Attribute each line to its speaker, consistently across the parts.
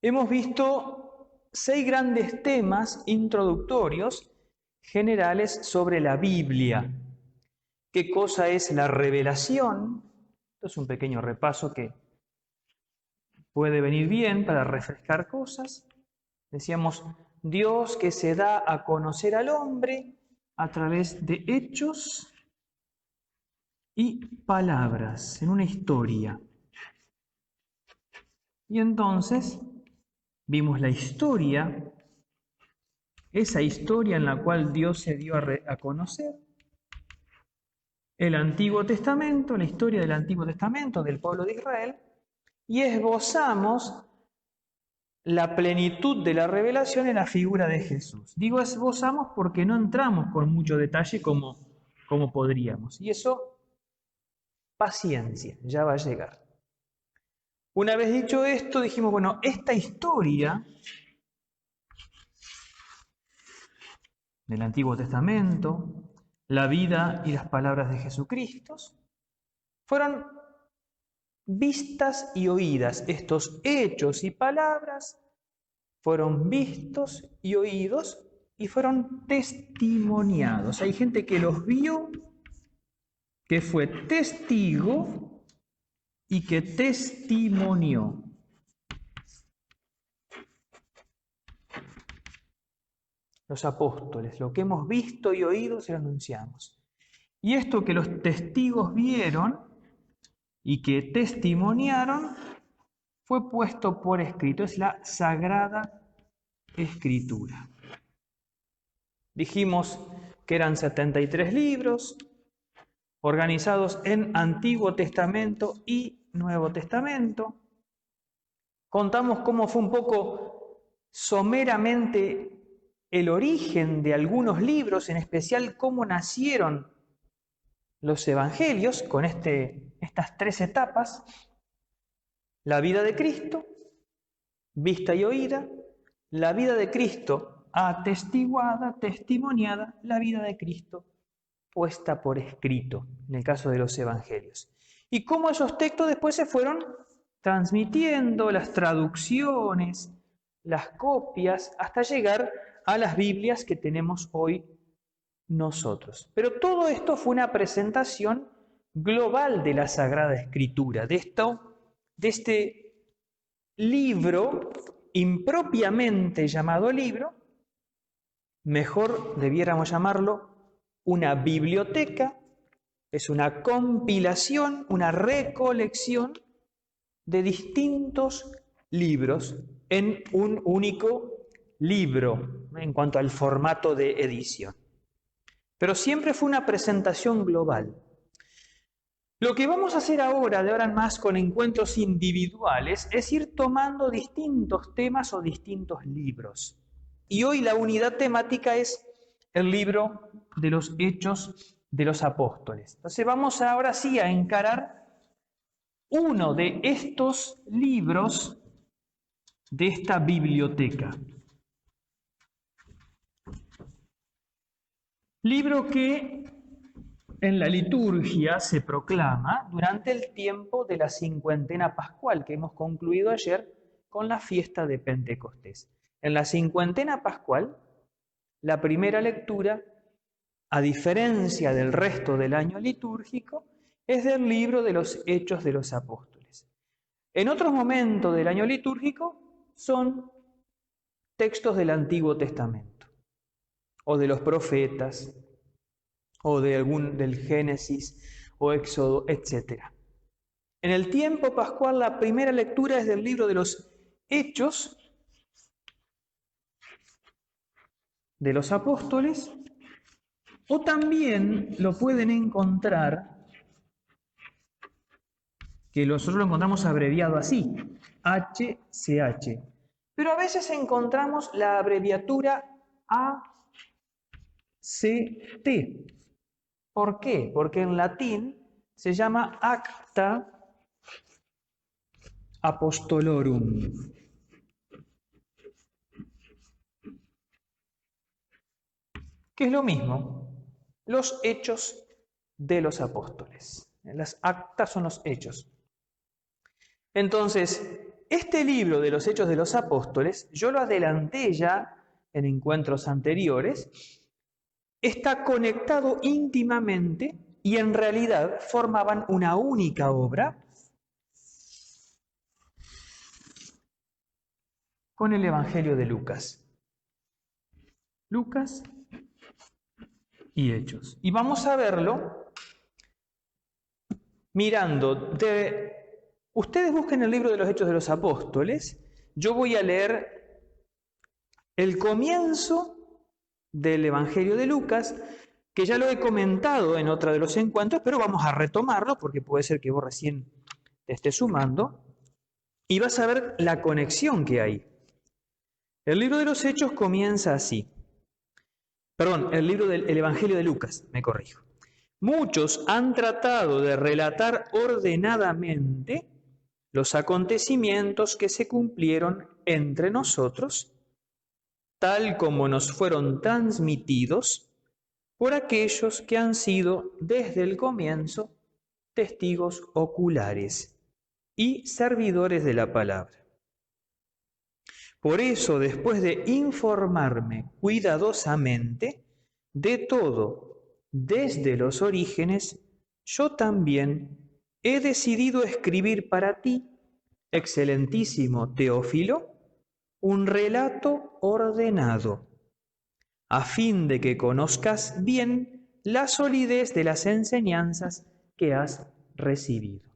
Speaker 1: Hemos visto 6 grandes temas introductorios generales sobre la Biblia. ¿Qué cosa es la revelación? Esto es un pequeño repaso que puede venir bien para refrescar cosas. Decíamos, Dios que se da a conocer al hombre a través de hechos y palabras, en una historia. Y entonces vimos la historia, esa historia en la cual Dios se dio a conocer, el Antiguo Testamento, la historia del Antiguo Testamento del pueblo de Israel, y esbozamos la plenitud de la revelación en la figura de Jesús. Digo esbozamos porque no entramos con mucho detalle como podríamos. Y eso, paciencia, ya va a llegar. Una vez dicho esto, dijimos, bueno, esta historia del Antiguo Testamento, la vida y las palabras de Jesucristo, fueron vistas y oídas. Estos hechos y palabras fueron vistos y oídos y fueron testimoniados. Hay gente que los vio, que fue testigo y que testimonió. Los apóstoles, lo que hemos visto y oído se lo anunciamos. Y esto que los testigos vieron y que testimoniaron fue puesto por escrito, es la Sagrada Escritura. Dijimos que eran 73 libros, organizados en Antiguo Testamento y Nuevo Testamento. Contamos cómo fue un poco someramente el origen de algunos libros, en especial cómo nacieron los evangelios, con estas 3 etapas: la vida de Cristo, vista y oída; la vida de Cristo atestiguada, testimoniada; la vida de Cristo puesta por escrito, en el caso de los evangelios. Y cómo esos textos después se fueron transmitiendo, las traducciones, las copias, hasta llegar a las Biblias que tenemos hoy nosotros. Pero todo esto fue una presentación global de la Sagrada Escritura, de este libro impropiamente llamado libro, mejor debiéramos llamarlo una biblioteca. Es una compilación, una recolección de distintos libros en un único libro, en cuanto al formato de edición. Pero siempre fue una presentación global. Lo que vamos a hacer ahora, de ahora en más, con encuentros individuales, es ir tomando distintos temas o distintos libros. Y hoy la unidad temática es el libro de los Hechos de los Apóstoles. Entonces vamos ahora sí a encarar uno de estos libros de esta biblioteca. Libro que en la liturgia se proclama durante el tiempo de la cincuentena pascual, que hemos concluido ayer con la fiesta de Pentecostés. En la cincuentena pascual, la primera lectura, a diferencia del resto del año litúrgico, es del libro de los Hechos de los Apóstoles. En otros momentos del año litúrgico son textos del Antiguo Testamento, o de los profetas, o del Génesis, o Éxodo, etc. En el tiempo pascual, la primera lectura es del libro de los Hechos de los Apóstoles, o también lo pueden encontrar, que nosotros lo encontramos abreviado así, HCH. Pero a veces encontramos la abreviatura ACT. ¿Por qué? Porque en latín se llama Acta Apostolorum. Que es lo mismo, los hechos de los apóstoles. Las actas son los hechos. Entonces, Este libro de los Hechos de los Apóstoles, yo lo adelanté ya en encuentros anteriores, está conectado íntimamente y en realidad formaban una única obra con el Evangelio de Lucas. Lucas y Hechos. Y vamos a verlo mirando ustedes busquen el libro de los Hechos de los Apóstoles, yo voy a leer el comienzo del Evangelio de Lucas, que ya lo he comentado en otro de los encuentros, pero vamos a retomarlo porque puede ser que vos recién te estés sumando, y vas a ver la conexión que hay. El libro de los Hechos comienza así. Perdón, el libro del Evangelio de Lucas, me corrijo. Muchos han tratado de relatar ordenadamente los acontecimientos que se cumplieron entre nosotros, tal como nos fueron transmitidos por aquellos que han sido desde el comienzo testigos oculares y servidores de la palabra. Por eso, después de informarme cuidadosamente de todo desde los orígenes, yo también he decidido escribir para ti, excelentísimo Teófilo, un relato ordenado, a fin de que conozcas bien la solidez de las enseñanzas que has recibido.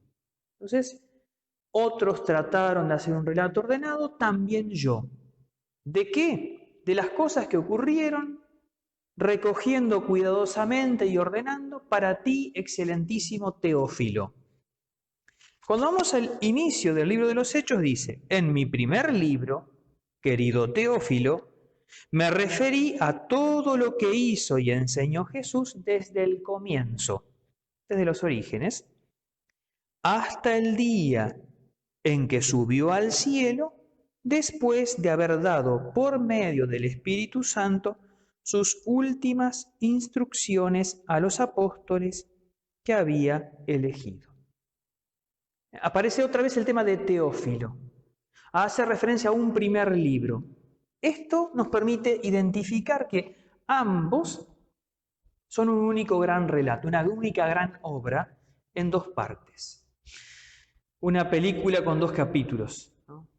Speaker 1: Entonces, otros trataron de hacer un relato ordenado, también yo. ¿De qué? De las cosas que ocurrieron, recogiendo cuidadosamente y ordenando para ti, excelentísimo Teófilo. Cuando vamos al inicio del libro de los Hechos, dice, en mi primer libro, querido Teófilo, me referí a todo lo que hizo y enseñó Jesús desde el comienzo, desde los orígenes, hasta el día en que subió al cielo, después de haber dado por medio del Espíritu Santo sus últimas instrucciones a los apóstoles que había elegido. Aparece otra vez el tema de Teófilo. Hace referencia a un primer libro. Esto nos permite identificar que ambos son un único gran relato, una única gran obra en dos partes. Una película con dos capítulos, ¿no?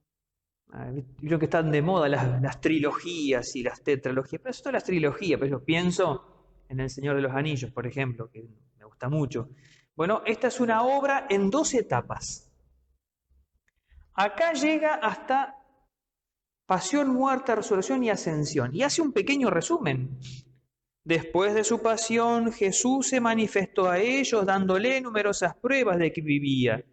Speaker 1: Yo que están de moda las trilogías y las tetralogías, pero eso son las trilogías, pero yo pienso en El Señor de los Anillos, por ejemplo, que me gusta mucho. Bueno, esta es una obra en 2 etapas. Acá llega hasta pasión, muerte, resurrección y ascensión, y hace un pequeño resumen. Después de su pasión, Jesús se manifestó a ellos dándole numerosas pruebas de que vivía,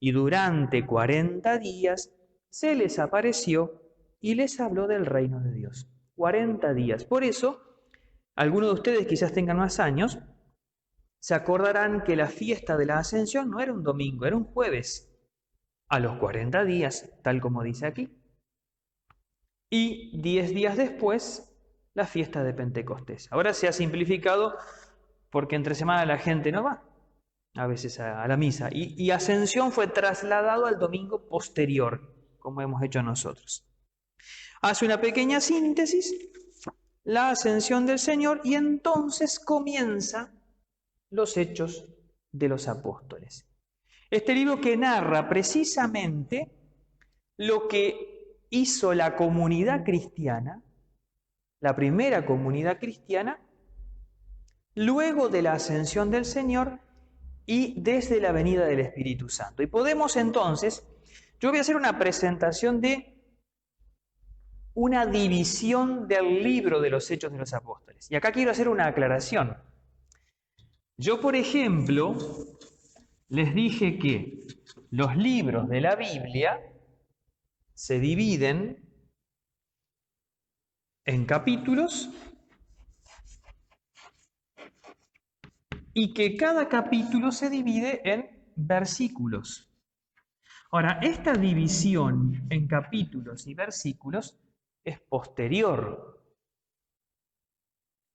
Speaker 1: y durante 40 días se les apareció y les habló del reino de Dios. 40 días. Por eso, algunos de ustedes quizás tengan más años, se acordarán que la fiesta de la Ascensión no era un domingo, era un jueves, a los 40 días, tal como dice aquí. Y 10 días después, la fiesta de Pentecostés. Ahora se ha simplificado porque entre semana la gente no va a veces a la misa. Y Ascensión fue trasladado al domingo posterior, como hemos hecho nosotros. Hace una pequeña síntesis, la Ascensión del Señor, y entonces comienza los Hechos de los Apóstoles. Este libro que narra precisamente lo que hizo la comunidad cristiana, la primera comunidad cristiana, luego de la ascensión del Señor y desde la venida del Espíritu Santo. Y podemos entonces, yo voy a hacer una presentación de una división del libro de los Hechos de los Apóstoles. Y acá quiero hacer una aclaración. Yo, por ejemplo, les dije que los libros de la Biblia se dividen en capítulos y que cada capítulo se divide en versículos. Ahora, esta división en capítulos y versículos es posterior.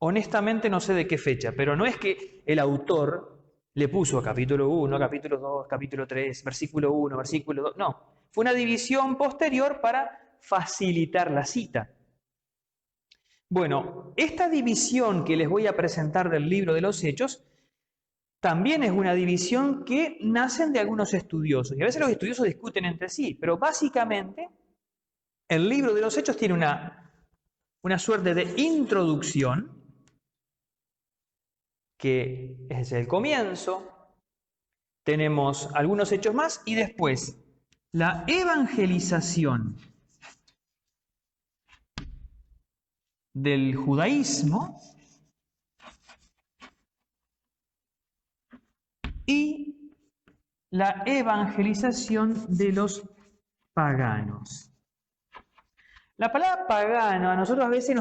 Speaker 1: Honestamente no sé de qué fecha, pero no es que el autor le puso capítulo 1, capítulo 2, capítulo 3, versículo 1, versículo 2, no. Fue una división posterior para facilitar la cita. Bueno, esta división que les voy a presentar del libro de los Hechos también es una división que nacen de algunos estudiosos. Y a veces los estudiosos discuten entre sí, pero básicamente el libro de los Hechos tiene una suerte de introducción, que es el comienzo. Tenemos algunos hechos más y después la evangelización del judaísmo y la evangelización de los paganos. La palabra pagano a nosotros a veces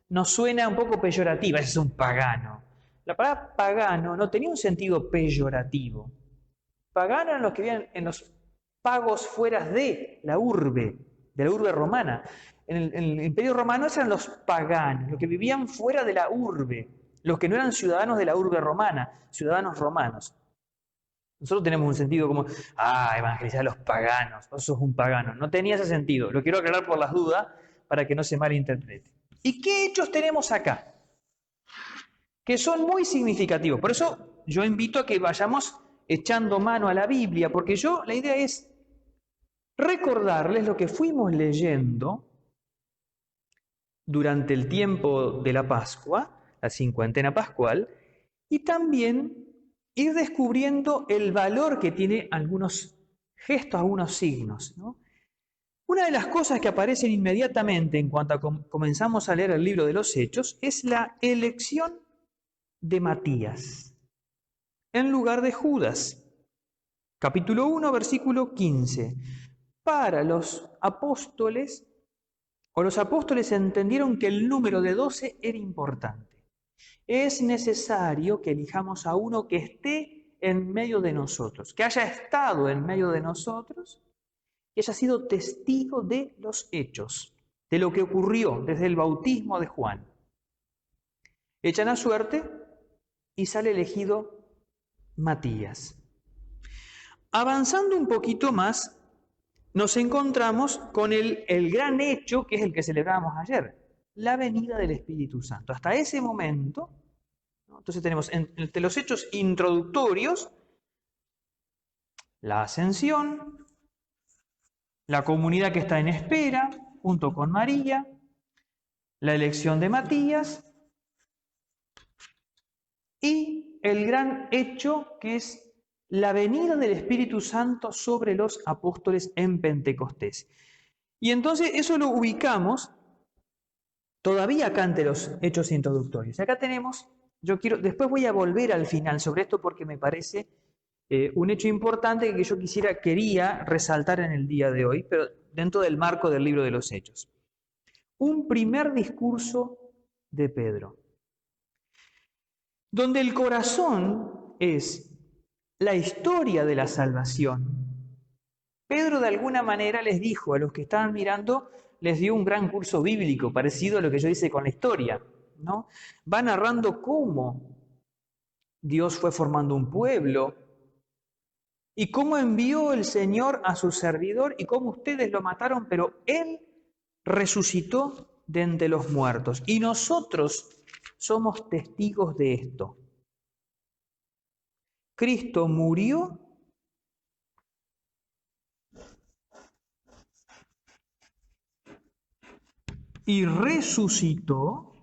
Speaker 1: nos suena un poco peyorativa, ese es un pagano. La palabra pagano no tenía un sentido peyorativo. Pagano eran los que vivían en los pagos fuera de la urbe romana. En el Imperio Romano eran los paganos, los que vivían fuera de la urbe, los que no eran ciudadanos de la urbe romana, ciudadanos romanos. Nosotros tenemos un sentido como, evangelizar a los paganos, vos sos un pagano. No tenía ese sentido, lo quiero aclarar por las dudas para que no se malinterprete. ¿Y qué hechos tenemos acá? Que son muy significativos. Por eso yo invito a que vayamos echando mano a la Biblia, porque la idea es recordarles lo que fuimos leyendo durante el tiempo de la Pascua, la cincuentena pascual, y también ir descubriendo el valor que tiene algunos gestos, algunos signos, ¿no? Una de las cosas que aparecen inmediatamente en cuanto comenzamos a leer el libro de los Hechos es la elección de Matías en lugar de Judas. Capítulo 1, versículo 15. Para los apóstoles entendieron que el número de 12 era importante. Es necesario que elijamos a uno que esté en medio de nosotros, que haya estado en medio de nosotros, que haya sido testigo de los hechos, de lo que ocurrió desde el bautismo de Juan. Echan a suerte y sale elegido Matías. Avanzando un poquito más, nos encontramos con el gran hecho que es el que celebrábamos ayer, la venida del Espíritu Santo. Hasta ese momento, ¿no? Entonces tenemos entre los hechos introductorios la ascensión, la comunidad que está en espera, junto con María, la elección de Matías y el gran hecho que es la venida del Espíritu Santo sobre los apóstoles en Pentecostés. Y entonces eso lo ubicamos todavía acá ante los hechos introductorios. Acá tenemos, después voy a volver al final sobre esto porque me parece un hecho importante que yo quería resaltar en el día de hoy, pero dentro del marco del libro de los Hechos. Un primer discurso de Pedro, donde el corazón es la historia de la salvación. Pedro de alguna manera les dijo a los que estaban mirando, les dio un gran curso bíblico, parecido a lo que yo hice con la historia, ¿no? Va narrando cómo Dios fue formando un pueblo y cómo envió el Señor a su servidor y cómo ustedes lo mataron, pero Él resucitó de entre los muertos. Y nosotros somos testigos de esto. Cristo murió y resucitó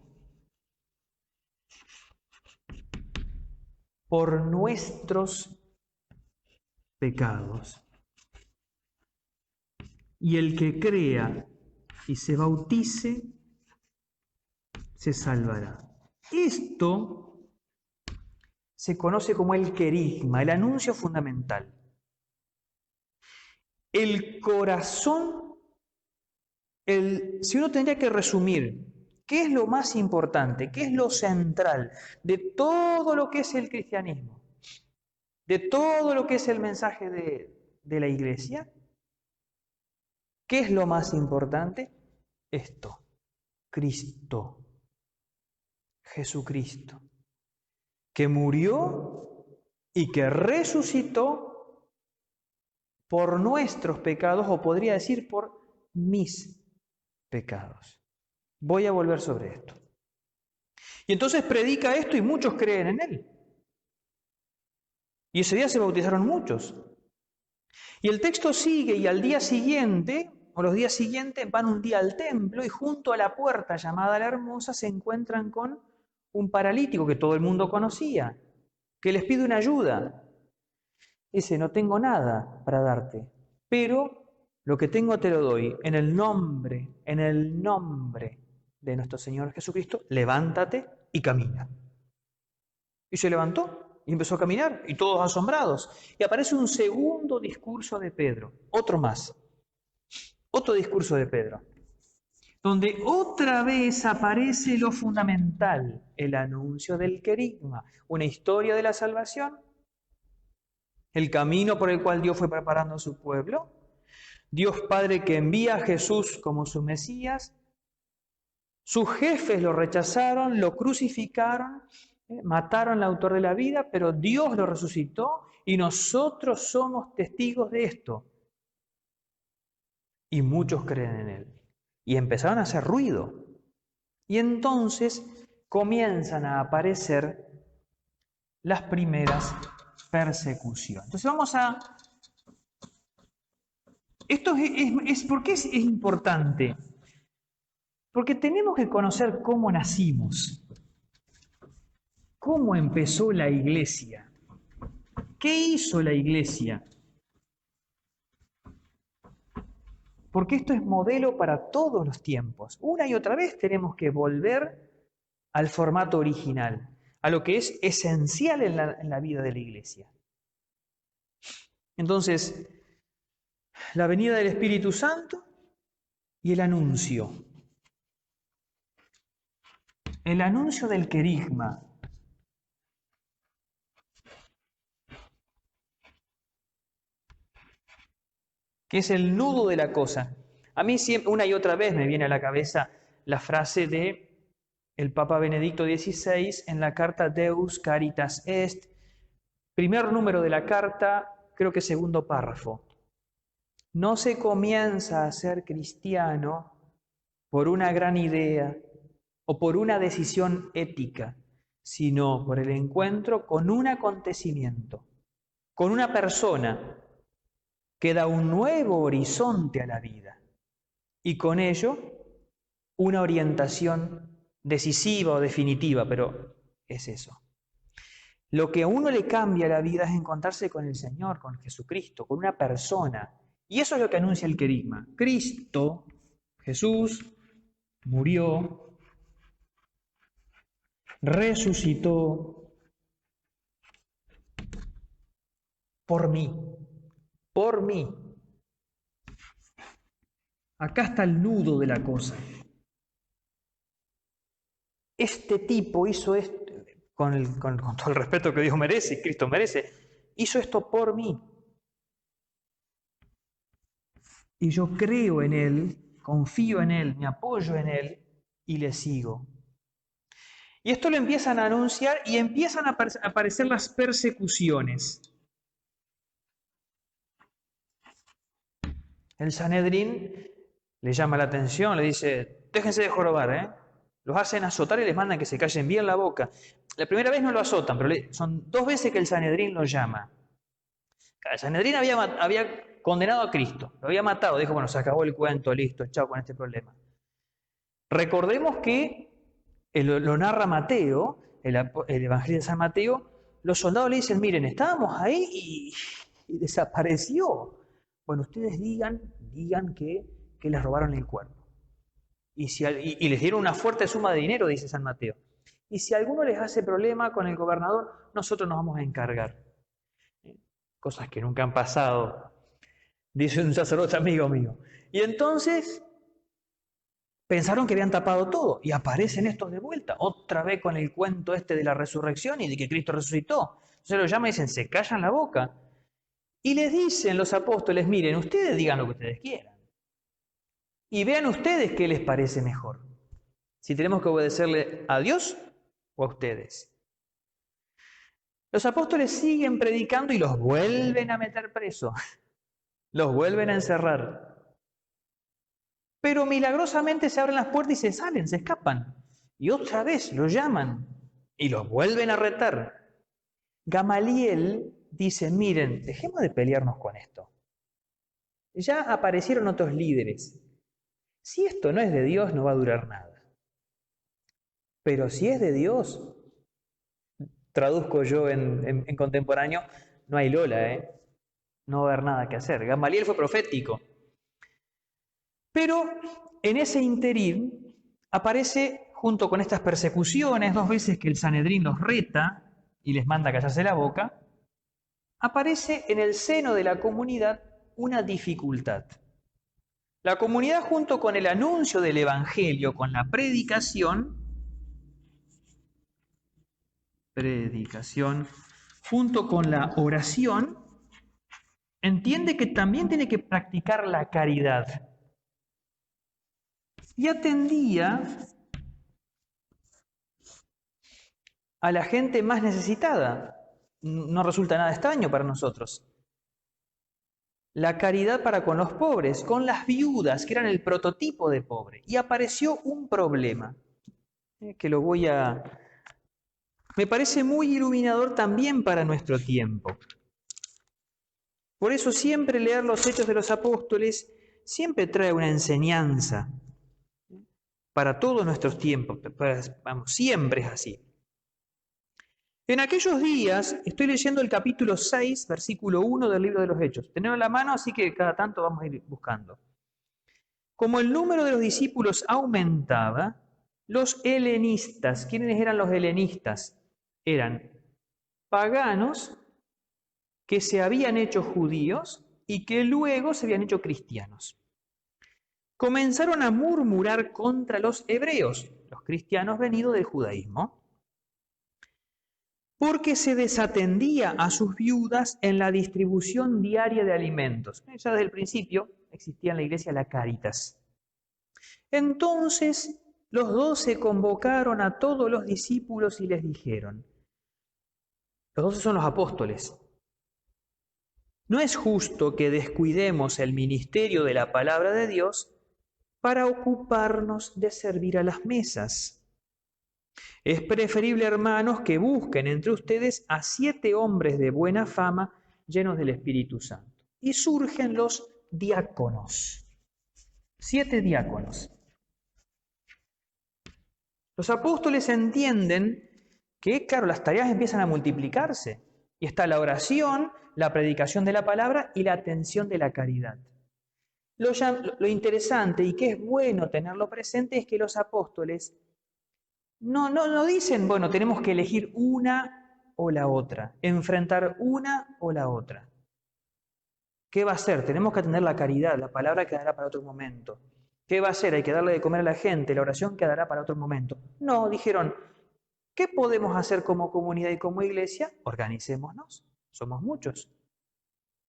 Speaker 1: por nuestros pecados. Y el que crea y se bautice, se salvará. Esto se conoce como el querigma, el anuncio fundamental. El corazón, si uno tendría que resumir, ¿qué es lo más importante? ¿Qué es lo central de todo lo que es el cristianismo? De todo lo que es el mensaje de la iglesia. ¿Qué es lo más importante? Esto, Cristo, Jesucristo, que murió y que resucitó por nuestros pecados, o podría decir por mis pecados. Voy a volver sobre esto. Y entonces predica esto y muchos creen en él. Y ese día se bautizaron muchos. Y el texto sigue y al día siguiente, o los días siguientes, van un día al templo y junto a la puerta llamada La Hermosa se encuentran con un paralítico que todo el mundo conocía, que les pide una ayuda. Dice, no tengo nada para darte, pero lo que tengo te lo doy. En el nombre de nuestro Señor Jesucristo, levántate y camina. Y se levantó y empezó a caminar, y todos asombrados. Y aparece un segundo discurso de Pedro, otro más. Otro discurso de Pedro, donde otra vez aparece lo fundamental, el anuncio del querigma, una historia de la salvación, el camino por el cual Dios fue preparando a su pueblo, Dios Padre que envía a Jesús como su Mesías, sus jefes lo rechazaron, lo crucificaron, mataron al autor de la vida, pero Dios lo resucitó y nosotros somos testigos de esto. Y muchos creen en él. Y empezaron a hacer ruido. Y entonces comienzan a aparecer las primeras persecuciones. Entonces vamos a... Esto ¿por qué es importante? Porque tenemos que conocer cómo nacimos. ¿Cómo empezó la iglesia? ¿Qué hizo la iglesia? Porque esto es modelo para todos los tiempos. Una y otra vez tenemos que volver al formato original, a lo que es esencial en la vida de la iglesia. Entonces, la venida del Espíritu Santo y el anuncio. El anuncio del querigma. Que es el nudo de la cosa. A mí siempre, una y otra vez me viene a la cabeza la frase de el Papa Benedicto XVI en la carta Deus Caritas Est, primer número de la carta, creo que segundo párrafo. No se comienza a ser cristiano por una gran idea o por una decisión ética, sino por el encuentro con un acontecimiento, con una persona que da un nuevo horizonte a la vida y con ello una orientación decisiva o definitiva, pero es eso. Lo que a uno le cambia la vida es encontrarse con el Señor, con Jesucristo, con una persona. Y eso es lo que anuncia el querigma. Cristo, Jesús, murió, resucitó por mí. Por mí. Acá está el nudo de la cosa. Este tipo hizo esto, con todo el respeto que Dios merece y Cristo merece, hizo esto por mí. Y yo creo en Él, confío en Él, me apoyo en Él y le sigo. Y esto lo empiezan a anunciar y empiezan a aparecer las persecuciones. El Sanedrín le llama la atención, le dice, déjense de jorobar, ¿eh? Los hacen azotar y les mandan que se callen bien la boca. La primera vez no lo azotan, pero son 2 veces que el Sanedrín lo llama. El Sanedrín había condenado a Cristo, lo había matado, dijo, bueno, se acabó el cuento, listo, chao con este problema. Recordemos que lo narra Mateo, el Evangelio de San Mateo, los soldados le dicen, miren, estábamos ahí y desapareció. Bueno, ustedes digan que les robaron el cuerpo. Y les dieron una fuerte suma de dinero, dice San Mateo. Y si alguno les hace problema con el gobernador, nosotros nos vamos a encargar. Cosas que nunca han pasado, dice un sacerdote amigo mío. Y entonces pensaron que habían tapado todo y aparecen estos de vuelta, otra vez con el cuento este de la resurrección y de que Cristo resucitó. Entonces lo llaman y dicen, se callan la boca. Y les dicen los apóstoles, miren, ustedes digan lo que ustedes quieran. Y vean ustedes qué les parece mejor. Si tenemos que obedecerle a Dios o a ustedes. Los apóstoles siguen predicando y los vuelven a meter presos. Los vuelven a encerrar. Pero milagrosamente se abren las puertas y se salen, se escapan. Y otra vez los llaman y los vuelven a retar. Gamaliel dice, miren, dejemos de pelearnos con esto. Ya aparecieron otros líderes. Si esto no es de Dios, no va a durar nada. Pero si es de Dios, traduzco yo en contemporáneo, no hay Lola, no va a haber nada que hacer. Gamaliel fue profético. Pero en ese interín aparece, junto con estas persecuciones, 2 veces que el Sanedrín los reta y les manda a callarse la boca, aparece en el seno de la comunidad una dificultad. La comunidad, junto con el anuncio del Evangelio, con la predicación, junto con la oración, entiende que también tiene que practicar la caridad. Y atendía a la gente más necesitada. No resulta nada extraño para nosotros. La caridad para con los pobres, con las viudas, que eran el prototipo de pobre. Y apareció un problema, que lo voy a... Me parece muy iluminador también para nuestro tiempo. Por eso siempre leer los Hechos de los Apóstoles siempre trae una enseñanza para todos nuestros tiempos. Vamos, siempre es así. En aquellos días, estoy leyendo el capítulo 6, versículo 1 del libro de los Hechos. Tenedlo en la mano, así que cada tanto vamos a ir buscando. Como el número de los discípulos aumentaba, los helenistas, ¿quiénes eran los helenistas? Eran paganos que se habían hecho judíos y que luego se habían hecho cristianos. Comenzaron a murmurar contra los hebreos, los cristianos venidos del judaísmo, porque se desatendía a sus viudas en la distribución diaria de alimentos. Ya desde el principio existía en la iglesia la Cáritas. Entonces los 12 convocaron a todos los discípulos y les dijeron, los 12 son los apóstoles, no es justo que descuidemos el ministerio de la palabra de Dios para ocuparnos de servir a las mesas. Es preferible, hermanos, que busquen entre ustedes a 7 hombres de buena fama, llenos del Espíritu Santo. Y surgen los diáconos. 7 diáconos. Los apóstoles entienden que, claro, las tareas empiezan a multiplicarse. Y está la oración, la predicación de la palabra y la atención de la caridad. Lo interesante y que es bueno tenerlo presente es que los apóstoles no dicen, bueno, tenemos que elegir una o la otra, enfrentar una o la otra. ¿Qué va a hacer? Tenemos que atender la caridad, la palabra quedará para otro momento. ¿Qué va a hacer? Hay que darle de comer a la gente, la oración quedará para otro momento. No, dijeron, ¿qué podemos hacer como comunidad y como iglesia? Organicémonos, somos muchos.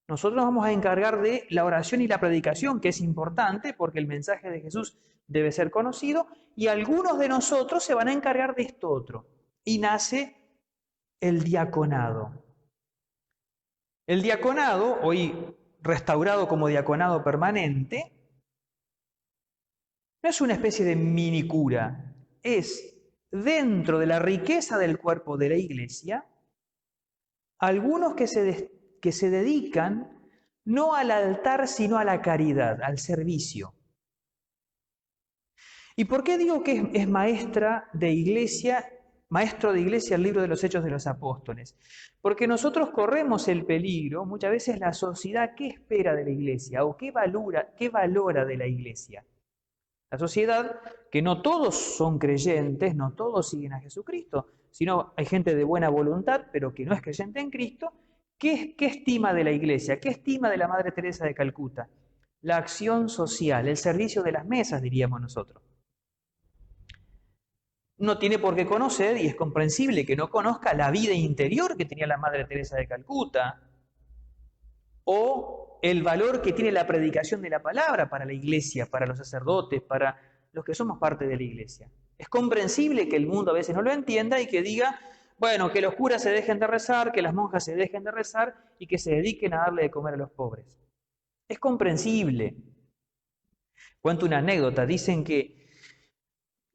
Speaker 1: Nosotros nos vamos a encargar de la oración y la predicación, que es importante porque el mensaje de Jesús debe ser conocido, y algunos de nosotros se van a encargar de esto otro. Y nace el diaconado. El diaconado, hoy restaurado como diaconado permanente, no es una especie de minicura, es dentro de la riqueza del cuerpo de la iglesia, algunos que se dedican no al altar, sino a la caridad, al servicio. ¿Y por qué digo que es maestro de iglesia el libro de los Hechos de los Apóstoles? Porque nosotros corremos el peligro, muchas veces la sociedad, ¿qué espera de la iglesia? ¿O qué valora de la iglesia? La sociedad, que no todos son creyentes, no todos siguen a Jesucristo, sino hay gente de buena voluntad, pero que no es creyente en Cristo. ¿Qué estima de la iglesia? ¿Qué estima de la Madre Teresa de Calcuta? La acción social, el servicio de las mesas, diríamos nosotros. No tiene por qué conocer, y es comprensible que no conozca la vida interior que tenía la Madre Teresa de Calcuta, o el valor que tiene la predicación de la palabra para la iglesia, para los sacerdotes, para los que somos parte de la iglesia. Es comprensible que el mundo a veces no lo entienda y que diga, bueno, que los curas se dejen de rezar, que las monjas se dejen de rezar y que se dediquen a darle de comer a los pobres. Es comprensible. Cuento una anécdota. Dicen que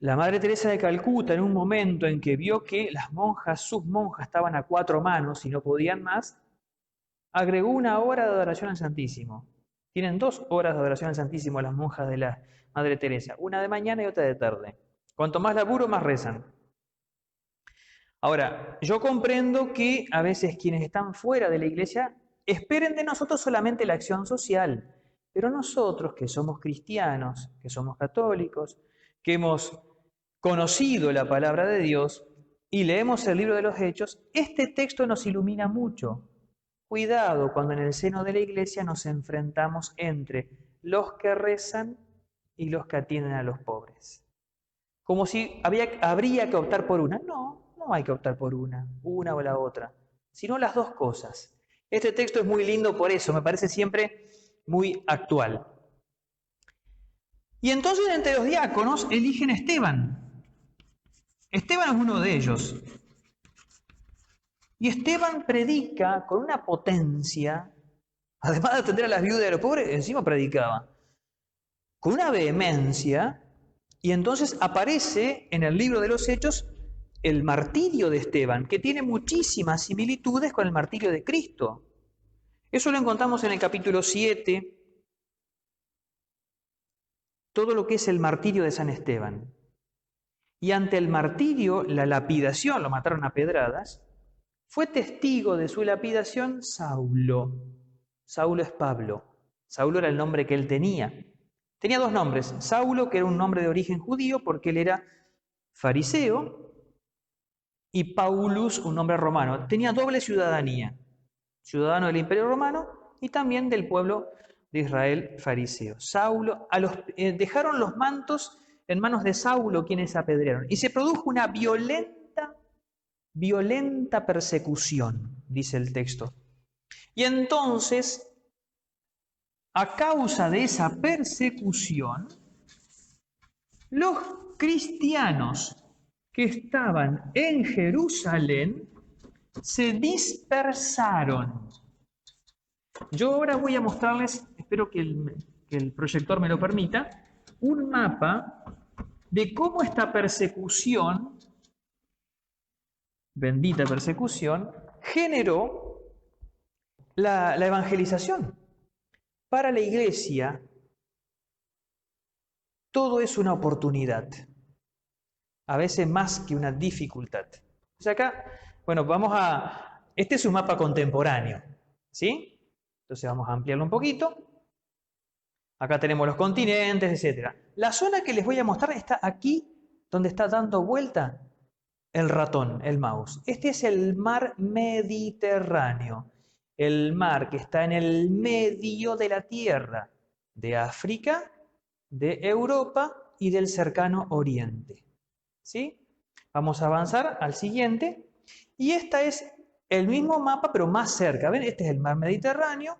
Speaker 1: la Madre Teresa de Calcuta, en un momento en que vio que las monjas, sus monjas, estaban a 4 manos y no podían más, agregó 1 hora de adoración al Santísimo. Tienen 2 horas de adoración al Santísimo las monjas de la Madre Teresa, una de mañana y otra de tarde. Cuanto más laburo, más rezan. Ahora, yo comprendo que a veces quienes están fuera de la iglesia esperen de nosotros solamente la acción social, pero nosotros que somos cristianos, que somos católicos, que hemos conocido la palabra de Dios y leemos el libro de los Hechos, este texto nos ilumina mucho. Cuidado cuando en el seno de la iglesia nos enfrentamos entre los que rezan y los que atienden a los pobres. Como si habría que optar por una. No, no hay que optar por una o la otra, sino las dos cosas. Este texto es muy lindo por eso, me parece siempre muy actual. Y entonces entre los diáconos eligen a Esteban. Esteban es uno de ellos. Y Esteban predica con una potencia, además de atender a las viudas y a los pobres, encima predicaba, con una vehemencia, y entonces aparece en el libro de los Hechos el martirio de Esteban, que tiene muchísimas similitudes con el martirio de Cristo. Eso lo encontramos en el capítulo 7, todo lo que es el martirio de San Esteban. Y ante el martirio, la lapidación, lo mataron a pedradas, fue testigo de su lapidación Saulo. Saulo es Pablo. Saulo era el nombre que él tenía. Tenía 2 nombres. Saulo, que era un nombre de origen judío porque él era fariseo, y Paulus, un nombre romano. Tenía doble ciudadanía. Ciudadano del Imperio Romano y también del pueblo de Israel fariseo. Saulo, dejaron los mantos en manos de Saulo quienes apedrearon. Y se produjo una violenta persecución, dice el texto. Y entonces, a causa de esa persecución, los cristianos que estaban en Jerusalén se dispersaron. Yo ahora voy a mostrarles, espero que el proyector me lo permita, un mapa de cómo esta persecución, bendita persecución, generó la evangelización. Para la iglesia, todo es una oportunidad, a veces más que una dificultad. O sea, acá, bueno, este es un mapa contemporáneo, ¿sí? Entonces vamos a ampliarlo un poquito. Acá tenemos los continentes, etc. La zona que les voy a mostrar está aquí, donde está dando vuelta el ratón, el mouse. Este es el mar Mediterráneo, el mar que está en el medio de la Tierra, de África, de Europa y del cercano Oriente. ¿Sí? Vamos a avanzar al siguiente. Y este es el mismo mapa, pero más cerca. ¿Ven? Este es el mar Mediterráneo.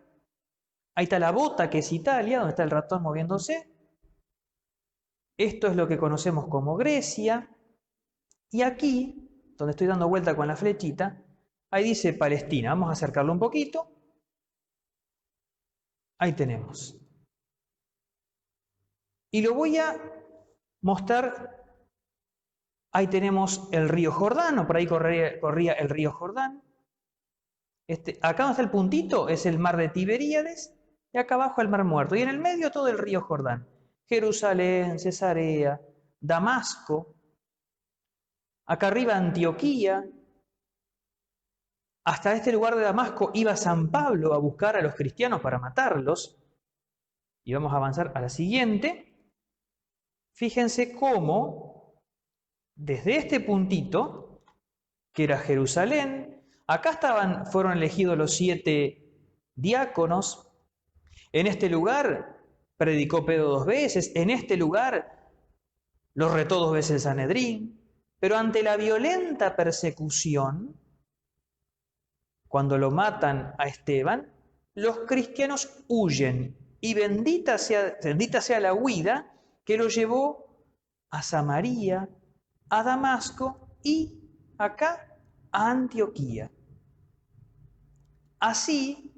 Speaker 1: Ahí está la bota, que es Italia, donde está el ratón moviéndose. Esto es lo que conocemos como Grecia. Y aquí, donde estoy dando vuelta con la flechita, ahí dice Palestina. Vamos a acercarlo un poquito. Ahí tenemos. Y lo voy a mostrar. Ahí tenemos el río Jordán, o por ahí corría el río Jordán. Acá donde está el puntito es el mar de Tiberíades, y acá abajo el mar Muerto. Y en el medio todo el río Jordán. Jerusalén, Cesarea, Damasco. Acá arriba Antioquía. Hasta este lugar de Damasco iba San Pablo a buscar a los cristianos para matarlos. Y vamos a avanzar a la siguiente. Fíjense cómo, desde este puntito, que era Jerusalén, acá fueron elegidos los 7 diáconos. En este lugar predicó Pedro 2 veces. En este lugar los retó 2 veces el Sanedrín. Pero ante la violenta persecución, cuando lo matan a Esteban, los cristianos huyen. Y bendita sea la huida que lo llevó a Samaria, a Damasco y acá a Antioquía. Así,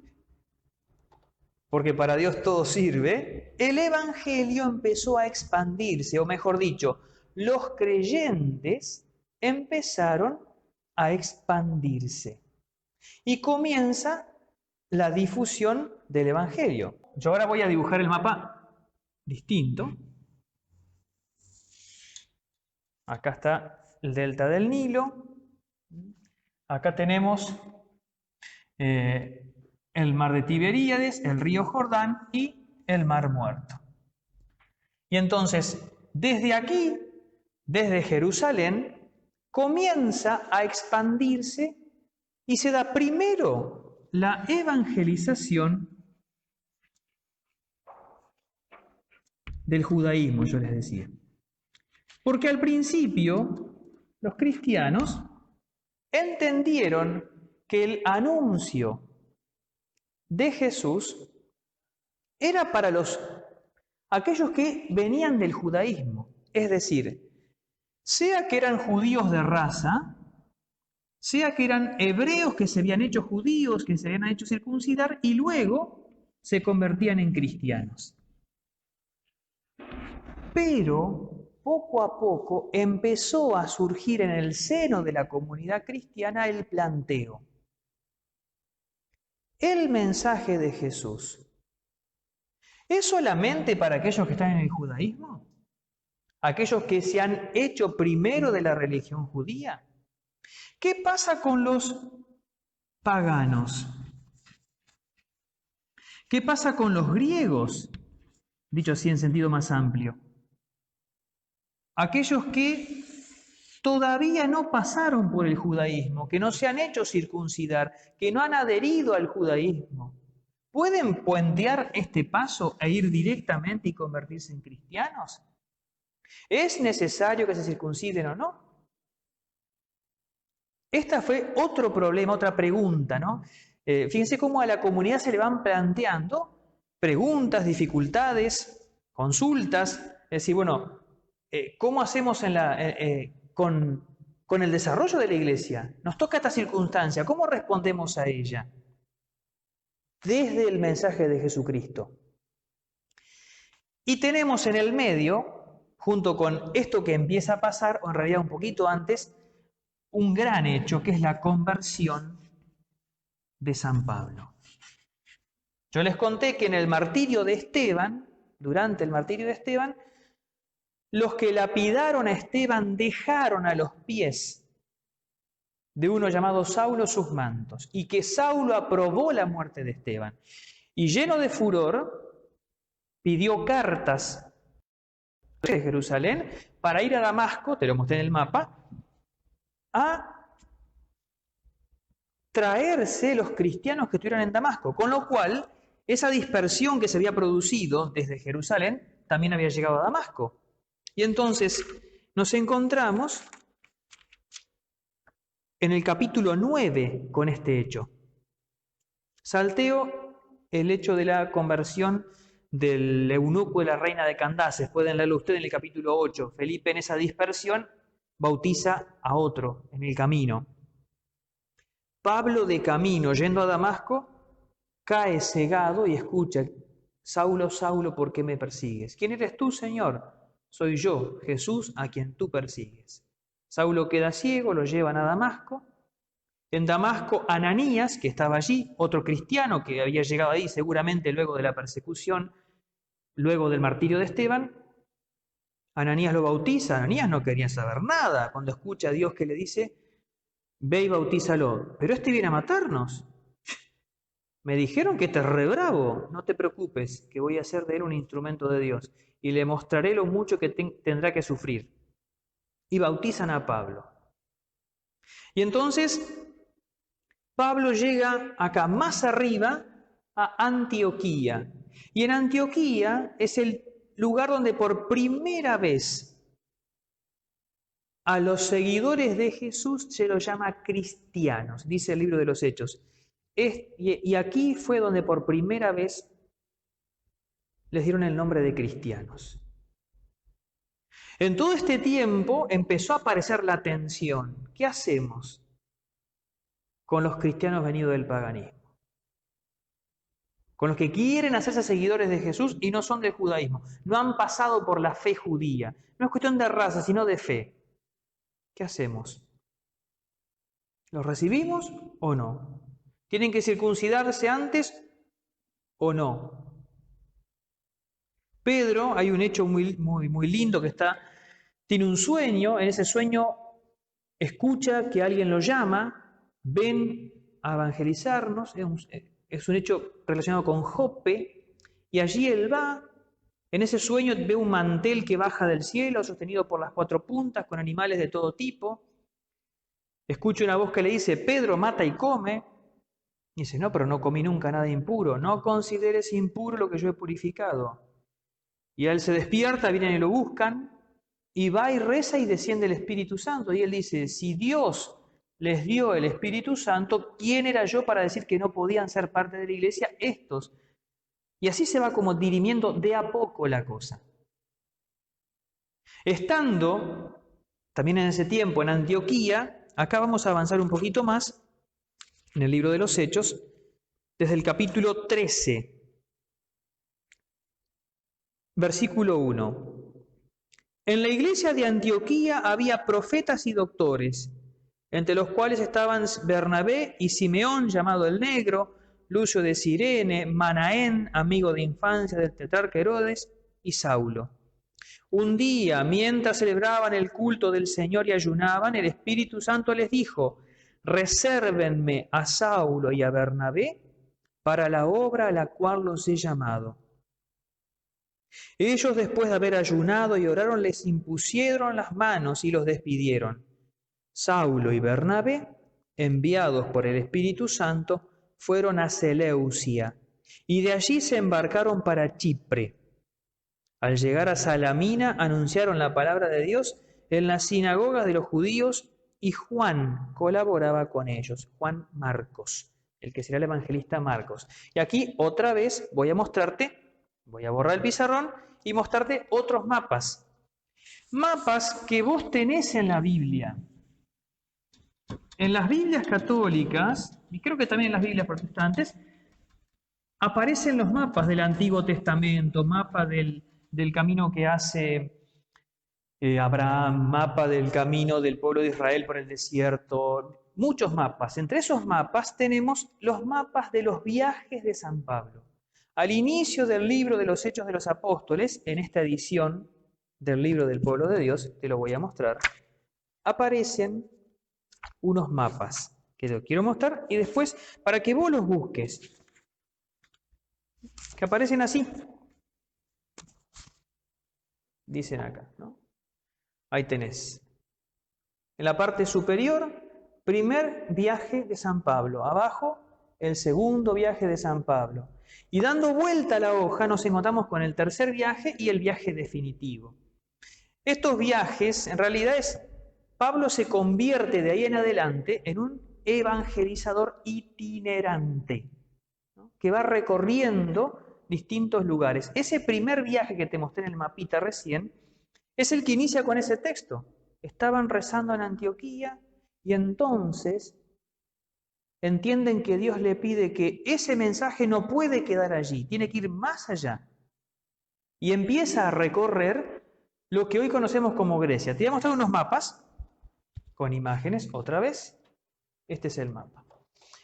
Speaker 1: porque para Dios todo sirve, el Evangelio empezó a expandirse, o mejor dicho, los creyentes empezaron a expandirse. Y comienza la difusión del Evangelio. Yo ahora voy a dibujar el mapa distinto. Acá está el delta del Nilo. Acá tenemos el mar de Tiberíades, el río Jordán y el mar Muerto. Y entonces, desde aquí, desde Jerusalén, comienza a expandirse y se da primero la evangelización del judaísmo, yo les decía. Porque al principio los cristianos entendieron que el anuncio de Jesús era para aquellos que venían del judaísmo, es decir, sea que eran judíos de raza, sea que eran hebreos que se habían hecho judíos, que se habían hecho circuncidar y luego se convertían en cristianos. Pero poco a poco empezó a surgir en el seno de la comunidad cristiana el planteo. El mensaje de Jesús, ¿es solamente para aquellos que están en el judaísmo? ¿Aquellos que se han hecho primero de la religión judía? ¿Qué pasa con los paganos? ¿Qué pasa con los griegos? Dicho así en sentido más amplio. Aquellos que todavía no pasaron por el judaísmo, que no se han hecho circuncidar, que no han adherido al judaísmo, ¿pueden puentear este paso e ir directamente y convertirse en cristianos? ¿Es necesario que se circunciden o no? Esta fue otro problema, otra pregunta, ¿no? Fíjense cómo a la comunidad se le van planteando preguntas, dificultades, consultas. Es decir, bueno, ¿cómo hacemos con el desarrollo de la iglesia? Nos toca esta circunstancia, ¿cómo respondemos a ella? Desde el mensaje de Jesucristo. Y tenemos en el medio, junto con esto que empieza a pasar, o en realidad un poquito antes, un gran hecho que es la conversión de San Pablo. Yo les conté que en el martirio de Esteban, durante el martirio de Esteban, los que lapidaron a Esteban dejaron a los pies de uno llamado Saulo sus mantos, y que Saulo aprobó la muerte de Esteban. Y lleno de furor, pidió cartas de Jerusalén para ir a Damasco, te lo mostré en el mapa, a traerse los cristianos que estuvieran en Damasco, con lo cual esa dispersión que se había producido desde Jerusalén también había llegado a Damasco. Y entonces nos encontramos en el capítulo 9 con este hecho. Salteo el hecho de la conversión del eunuco de la reina de Candaces. Pueden leerlo ustedes en el capítulo 8. Felipe en esa dispersión bautiza a otro en el camino. Pablo de camino, yendo a Damasco, cae cegado y escucha: Saulo, Saulo, ¿por qué me persigues? ¿Quién eres tú, Señor? Soy yo, Jesús, a quien tú persigues. Saulo queda ciego, lo llevan a Damasco. En Damasco, Ananías, que estaba allí, otro cristiano que había llegado ahí seguramente luego de la persecución, luego del martirio de Esteban, Ananías lo bautiza. Ananías no quería saber nada cuando escucha a Dios que le dice: ve y bautízalo. Pero este viene a matarnos. Me dijeron que este es re bravo. No te preocupes, que voy a hacer de él un instrumento de Dios y le mostraré lo mucho que tendrá que sufrir. Y bautizan a Pablo. Y entonces Pablo llega acá más arriba a Antioquía. Y en Antioquía es el lugar donde por primera vez a los seguidores de Jesús se los llama cristianos, dice el libro de los Hechos. Y aquí fue donde por primera vez les dieron el nombre de cristianos. En todo este tiempo empezó a aparecer la tensión. ¿Qué hacemos con los cristianos venidos del paganismo? con los que quieren hacerse seguidores de Jesús y no son del judaísmo. No han pasado por la fe judía. No es cuestión de raza, sino de fe. ¿Qué hacemos? ¿Los recibimos o no? ¿Tienen que circuncidarse antes o no? Pedro, hay un hecho muy lindo que tiene un sueño, en ese sueño escucha que alguien lo llama, ven a evangelizarnos, es un hecho relacionado con Jope, y allí él va, en ese sueño ve un mantel que baja del cielo, sostenido por las 4 puntas, con animales de todo tipo. Escucha una voz que le dice, Pedro, mata y come. Y dice, no, pero no comí nunca nada impuro, no consideres impuro lo que yo he purificado. Y él se despierta, vienen y lo buscan, y va y reza y desciende el Espíritu Santo. Y él dice, si Dios les dio el Espíritu Santo, ¿quién era yo para decir que no podían ser parte de la iglesia estos? Y así se va como dirimiendo de a poco la cosa. Estando también en ese tiempo en Antioquía, acá vamos a avanzar un poquito más en el libro de los Hechos, desde el capítulo 13. Versículo 1. En la iglesia de Antioquía había profetas y doctores, entre los cuales estaban Bernabé y Simeón, llamado el Negro, Lucio de Cirene, Manaén, amigo de infancia del tetrarca Herodes, y Saulo. Un día, mientras celebraban el culto del Señor y ayunaban, el Espíritu Santo les dijo, resérvenme a Saulo y a Bernabé para la obra a la cual los he llamado. Ellos, después de haber ayunado y oraron, les impusieron las manos y los despidieron. Saulo y Bernabé, enviados por el Espíritu Santo, fueron a Seleucia y de allí se embarcaron para Chipre. Al llegar a Salamina, anunciaron la palabra de Dios en las sinagogas de los judíos y Juan colaboraba con ellos, Juan Marcos, el que será el evangelista Marcos. Y aquí otra vez voy a borrar el pizarrón y mostrarte otros mapas. Mapas que vos tenés en la Biblia. En las Biblias católicas, y creo que también en las Biblias protestantes, aparecen los mapas del Antiguo Testamento, mapa del camino que hace Abraham, mapa del camino del pueblo de Israel por el desierto, muchos mapas. Entre esos mapas tenemos los mapas de los viajes de San Pablo. Al inicio del libro de los Hechos de los Apóstoles, en esta edición del libro del pueblo de Dios, te lo voy a mostrar, aparecen unos mapas que te quiero mostrar y después para que vos los busques, que aparecen así. Dicen acá, ¿no? Ahí tenés. En la parte superior, primer viaje de San Pablo. Abajo, el segundo viaje de San Pablo. Y dando vuelta a la hoja nos encontramos con el tercer viaje y el viaje definitivo. Estos viajes, en realidad Pablo se convierte de ahí en adelante en un evangelizador itinerante, ¿no? Que va recorriendo distintos lugares. Ese primer viaje que te mostré en el mapita recién es el que inicia con ese texto. Estaban rezando en Antioquía y entonces entienden que Dios le pide que ese mensaje no puede quedar allí, tiene que ir más allá. Y empieza a recorrer lo que hoy conocemos como Grecia. Te voy a mostrar unos mapas con imágenes, otra vez. Este es el mapa.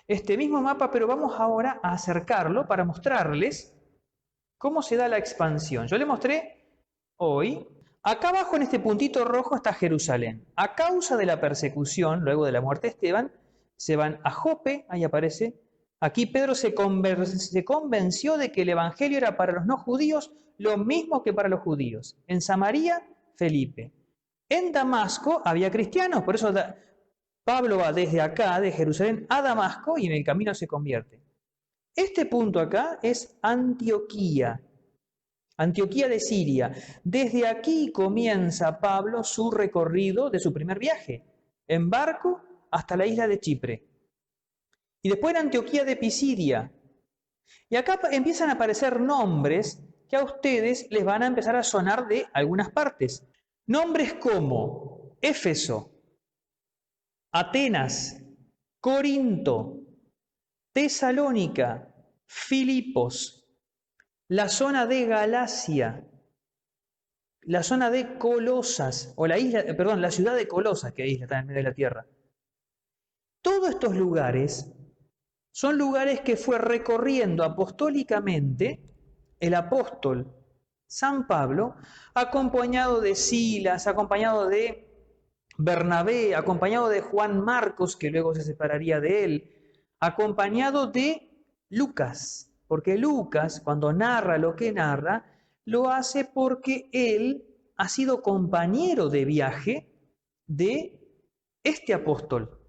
Speaker 1: Este mismo mapa, pero vamos ahora a acercarlo para mostrarles cómo se da la expansión. Yo le mostré hoy, acá abajo en este puntito rojo está Jerusalén. A causa de la persecución, luego de la muerte de Esteban, se van a Jope, ahí aparece. Aquí Pedro se convenció de que el evangelio era para los no judíos lo mismo que para los judíos. En Samaria, Felipe. En Damasco había cristianos, por eso Pablo va desde acá, de Jerusalén, a Damasco y en el camino se convierte. Este punto acá es Antioquía, Antioquía de Siria. Desde aquí comienza Pablo su recorrido de su primer viaje, en barco hasta la isla de Chipre. Y después en Antioquía de Pisidia. Y acá empiezan a aparecer nombres que a ustedes les van a empezar a sonar de algunas partes. Nombres como Éfeso, Atenas, Corinto, Tesalónica, Filipos, la zona de Galacia, la zona de Colosas, o la ciudad de Colosas, que isla está en medio de la tierra. Todos estos lugares son lugares que fue recorriendo apostólicamente el apóstol San Pablo, acompañado de Silas, acompañado de Bernabé, acompañado de Juan Marcos, que luego se separaría de él, acompañado de Lucas, porque Lucas, cuando narra lo que narra, lo hace porque él ha sido compañero de viaje de este apóstol.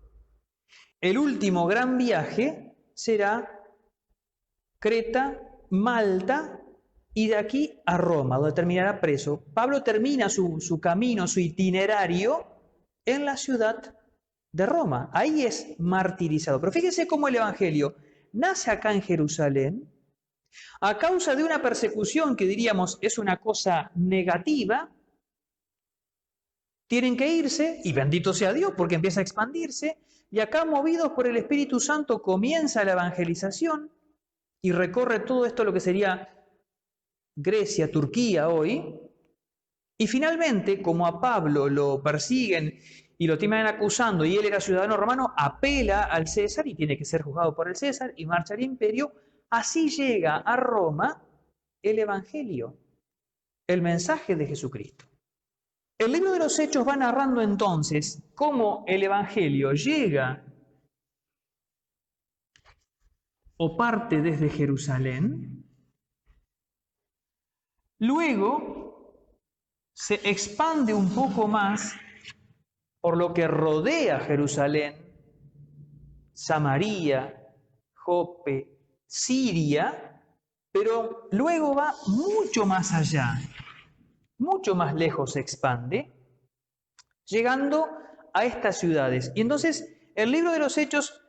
Speaker 1: El último gran viaje será Creta, Malta y de aquí a Roma, donde terminará preso. Pablo termina su camino, su itinerario en la ciudad de Roma. Ahí es martirizado. Pero fíjense cómo el Evangelio nace acá en Jerusalén a causa de una persecución que diríamos es una cosa negativa. Tienen que irse, y bendito sea Dios porque empieza a expandirse, y acá movidos por el Espíritu Santo comienza la evangelización y recorre todo esto lo que sería Grecia, Turquía hoy, y finalmente, como a Pablo lo persiguen y lo tienen acusando y él era ciudadano romano, apela al César y tiene que ser juzgado por el César y marcha al imperio. Así llega a Roma el Evangelio, el mensaje de Jesucristo. El libro de los Hechos va narrando entonces cómo el Evangelio llega o parte desde Jerusalén, luego se expande un poco más por lo que rodea Jerusalén, Samaria, Jope, Siria, pero luego va mucho más allá, mucho más lejos se expande, llegando a estas ciudades. Y entonces el libro de los Hechos,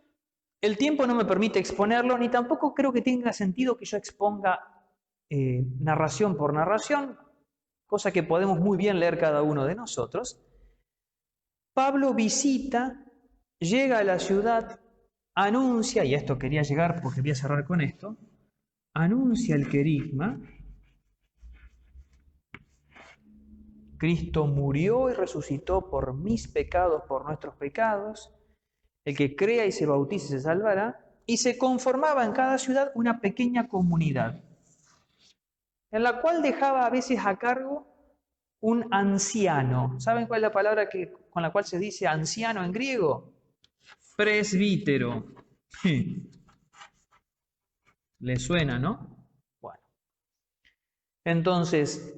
Speaker 1: el tiempo no me permite exponerlo, ni tampoco creo que tenga sentido que yo exponga narración por narración, cosa que podemos muy bien leer cada uno de nosotros. Pablo visita, llega a la ciudad, anuncia, y a esto quería llegar porque voy a cerrar con esto, anuncia el querigma. Cristo murió y resucitó por mis pecados, por nuestros pecados. El que crea y se bautice se salvará. Y se conformaba en cada ciudad una pequeña comunidad, en la cual dejaba a veces a cargo un anciano. ¿Saben cuál es la palabra con la cual se dice anciano en griego? Presbítero. ¿Le suena, no? Bueno. Entonces,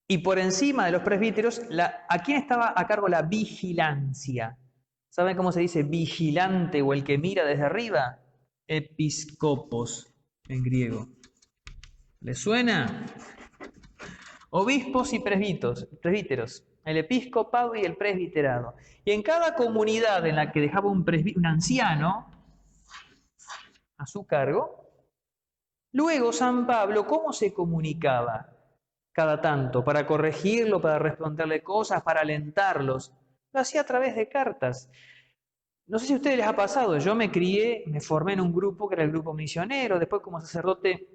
Speaker 1: y por encima de los presbíteros, ¿a quién estaba a cargo la vigilancia? ¿Saben cómo se dice vigilante o el que mira desde arriba? Episcopos en griego. ¿Le suena? Obispos y presbíteros, el episcopado y el presbiterado. Y en cada comunidad en la que dejaba un anciano a su cargo, luego San Pablo, ¿cómo se comunicaba cada tanto? Para corregirlo, para responderle cosas, para alentarlos. Lo hacía a través de cartas. No sé si a ustedes les ha pasado, yo me formé en un grupo que era el grupo misionero, después como sacerdote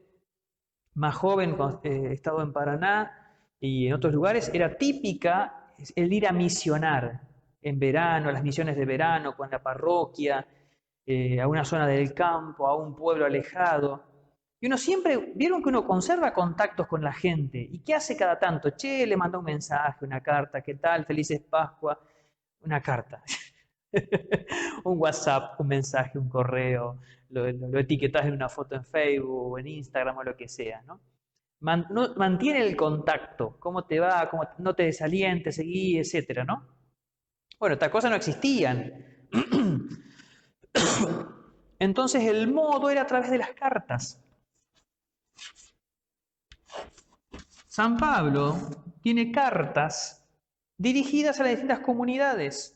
Speaker 1: más joven, cuando he estado en Paraná y en otros lugares, era típica el ir a misionar en verano, las misiones de verano, con la parroquia, a una zona del campo, a un pueblo alejado. Y uno siempre, vieron que uno conserva contactos con la gente. ¿Y qué hace cada tanto? Che, le manda un mensaje, una carta, ¿qué tal? Felices Pascua. Una carta. Un WhatsApp, un mensaje, un correo. Lo etiquetas en una foto en Facebook o en Instagram o lo que sea, ¿no? Mantiene el contacto. ¿Cómo te va? ¿Cómo no te desalientes? Seguí, etcétera, ¿no? Bueno, estas cosas no existían. Entonces el modo era a través de las cartas. San Pablo tiene cartas dirigidas a las distintas comunidades.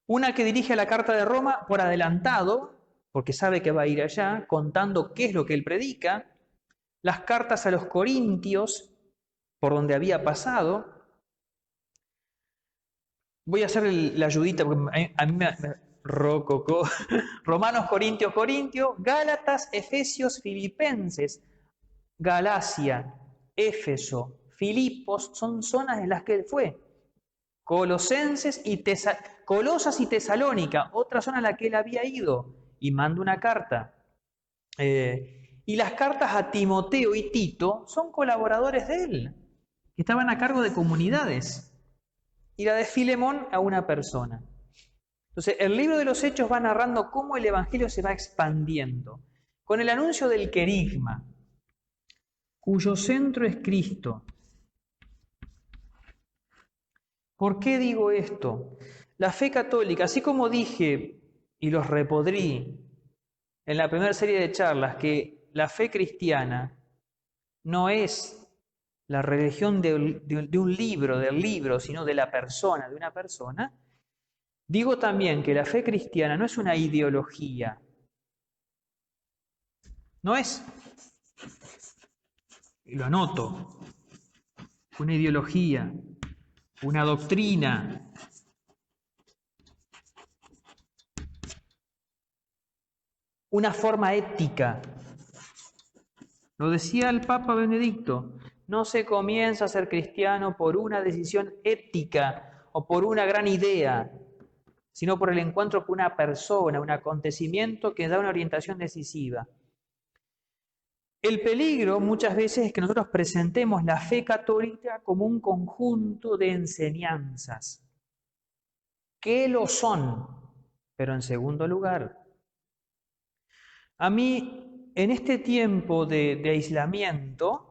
Speaker 1: Una que dirige a la carta de Roma por adelantado, porque sabe que va a ir allá, contando qué es lo que él predica. Las cartas a los corintios, por donde había pasado. Voy a hacer la ayudita, porque a mí rococó, Romanos, Corintios, Gálatas, Efesios, Filipenses, Galacia, Éfeso, Filipos, son zonas en las que él fue. Colosenses y Colosas y Tesalónica, otra zona a la que él había ido, y manda una carta. Y las cartas a Timoteo y Tito son colaboradores de él, que estaban a cargo de comunidades. Y la de Filemón a una persona. Entonces, el libro de los Hechos va narrando cómo el Evangelio se va expandiendo, con el anuncio del querigma, cuyo centro es Cristo. ¿Por qué digo esto? La fe católica, así como dije, y los repodrí en la primera serie de charlas, que la fe cristiana no es la religión de un libro, del libro, sino de la persona, de una persona, digo también que la fe cristiana no es una ideología, no es, y lo anoto, una ideología, una doctrina, una forma ética. Lo decía el Papa Benedicto, no se comienza a ser cristiano por una decisión ética o por una gran idea, sino por el encuentro con una persona, un acontecimiento que da una orientación decisiva. El peligro muchas veces es que nosotros presentemos la fe católica como un conjunto de enseñanzas, que lo son, pero en segundo lugar. A mí, en este tiempo de aislamiento,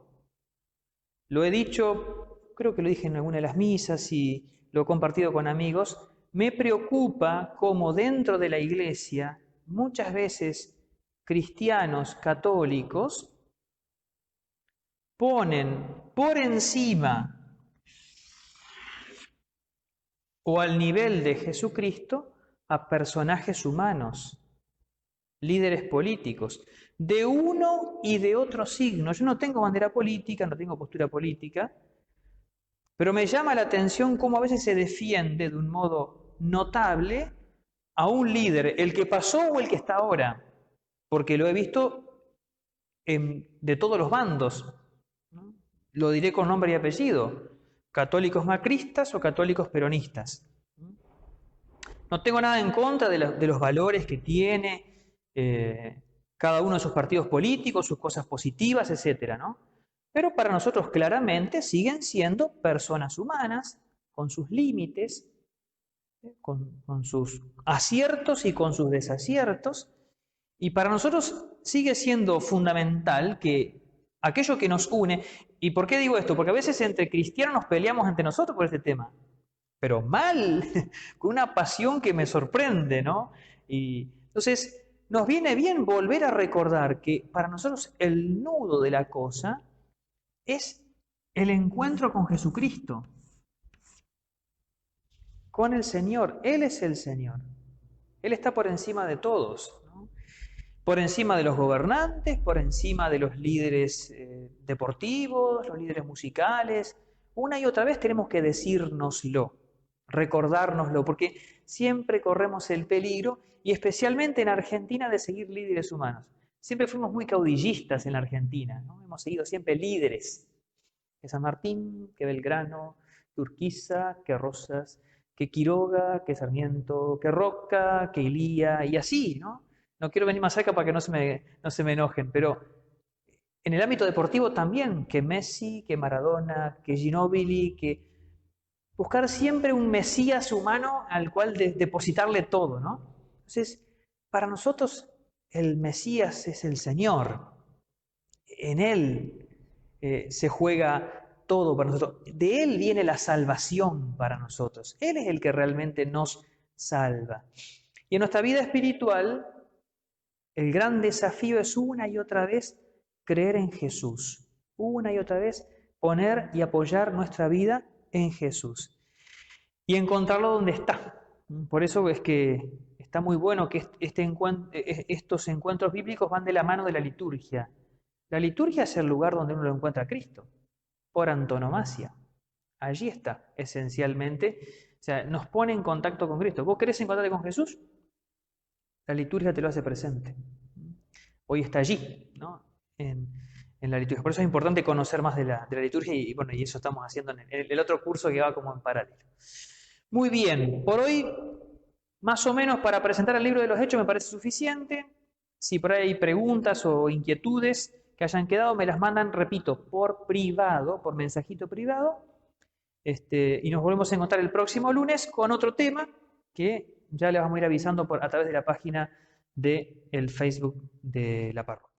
Speaker 1: lo he dicho, creo que lo dije en alguna de las misas y lo he compartido con amigos, me preocupa cómo dentro de la Iglesia muchas veces cristianos católicos ponen por encima o al nivel de Jesucristo a personajes humanos, líderes políticos, de uno y de otro signo. Yo no tengo bandera política, no tengo postura política, pero me llama la atención cómo a veces se defiende de un modo notable a un líder, el que pasó o el que está ahora, porque lo he visto de todos los bandos, ¿no? Lo diré con nombre y apellido, católicos macristas o católicos peronistas. No tengo nada en contra de los valores que tiene cada uno de sus partidos políticos, sus cosas positivas, etcétera, ¿no? Pero para nosotros claramente siguen siendo personas humanas, con sus límites, con sus aciertos y con sus desaciertos, y para nosotros sigue siendo fundamental que aquello que nos une, ¿y por qué digo esto? Porque a veces entre cristianos nos peleamos entre nosotros por este tema, pero mal, con una pasión que me sorprende, ¿no? Y entonces nos viene bien volver a recordar que para nosotros el nudo de la cosa es el encuentro con Jesucristo, con el Señor. Él es el Señor. Él está por encima de todos, ¿no? Por encima de los gobernantes, por encima de los líderes deportivos, los líderes musicales. Una y otra vez tenemos que decírnoslo, recordárnoslo, porque siempre corremos el peligro, y especialmente en Argentina, de seguir líderes humanos. Siempre fuimos muy caudillistas en la Argentina, ¿no? Hemos seguido siempre líderes, que San Martín, que Belgrano, que Urquiza, que Rosas, que Quiroga, que Sarmiento, que Roca, que Ilía, y así, ¿no? No quiero venir más cerca para que no se me enojen, pero en el ámbito deportivo también, que Messi, que Maradona, que Ginóbili, que buscar siempre un Mesías humano al cual depositarle todo, ¿no? Entonces, para nosotros el Mesías es el Señor. En Él se juega todo para nosotros. De Él viene la salvación para nosotros. Él es el que realmente nos salva. Y en nuestra vida espiritual, el gran desafío es una y otra vez creer en Jesús. Una y otra vez poner y apoyar nuestra vida en Jesús. Y encontrarlo donde está. Por eso es que está muy bueno que estos encuentros bíblicos van de la mano de la liturgia. La liturgia es el lugar donde uno lo encuentra a Cristo, por antonomasia. Allí está, esencialmente. O sea, nos pone en contacto con Cristo. ¿Vos querés encontrarte con Jesús? La liturgia te lo hace presente. Hoy está allí, ¿no? En la liturgia. Por eso es importante conocer más de la liturgia y bueno, y eso estamos haciendo en el otro curso que va como en paralelo. Muy bien, por hoy, más o menos para presentar el libro de los Hechos me parece suficiente. Si por ahí hay preguntas o inquietudes que hayan quedado, me las mandan, repito, por privado, por mensajito privado. Y nos volvemos a encontrar el próximo lunes con otro tema que ya les vamos a ir avisando a través de la página del Facebook de la parroquia.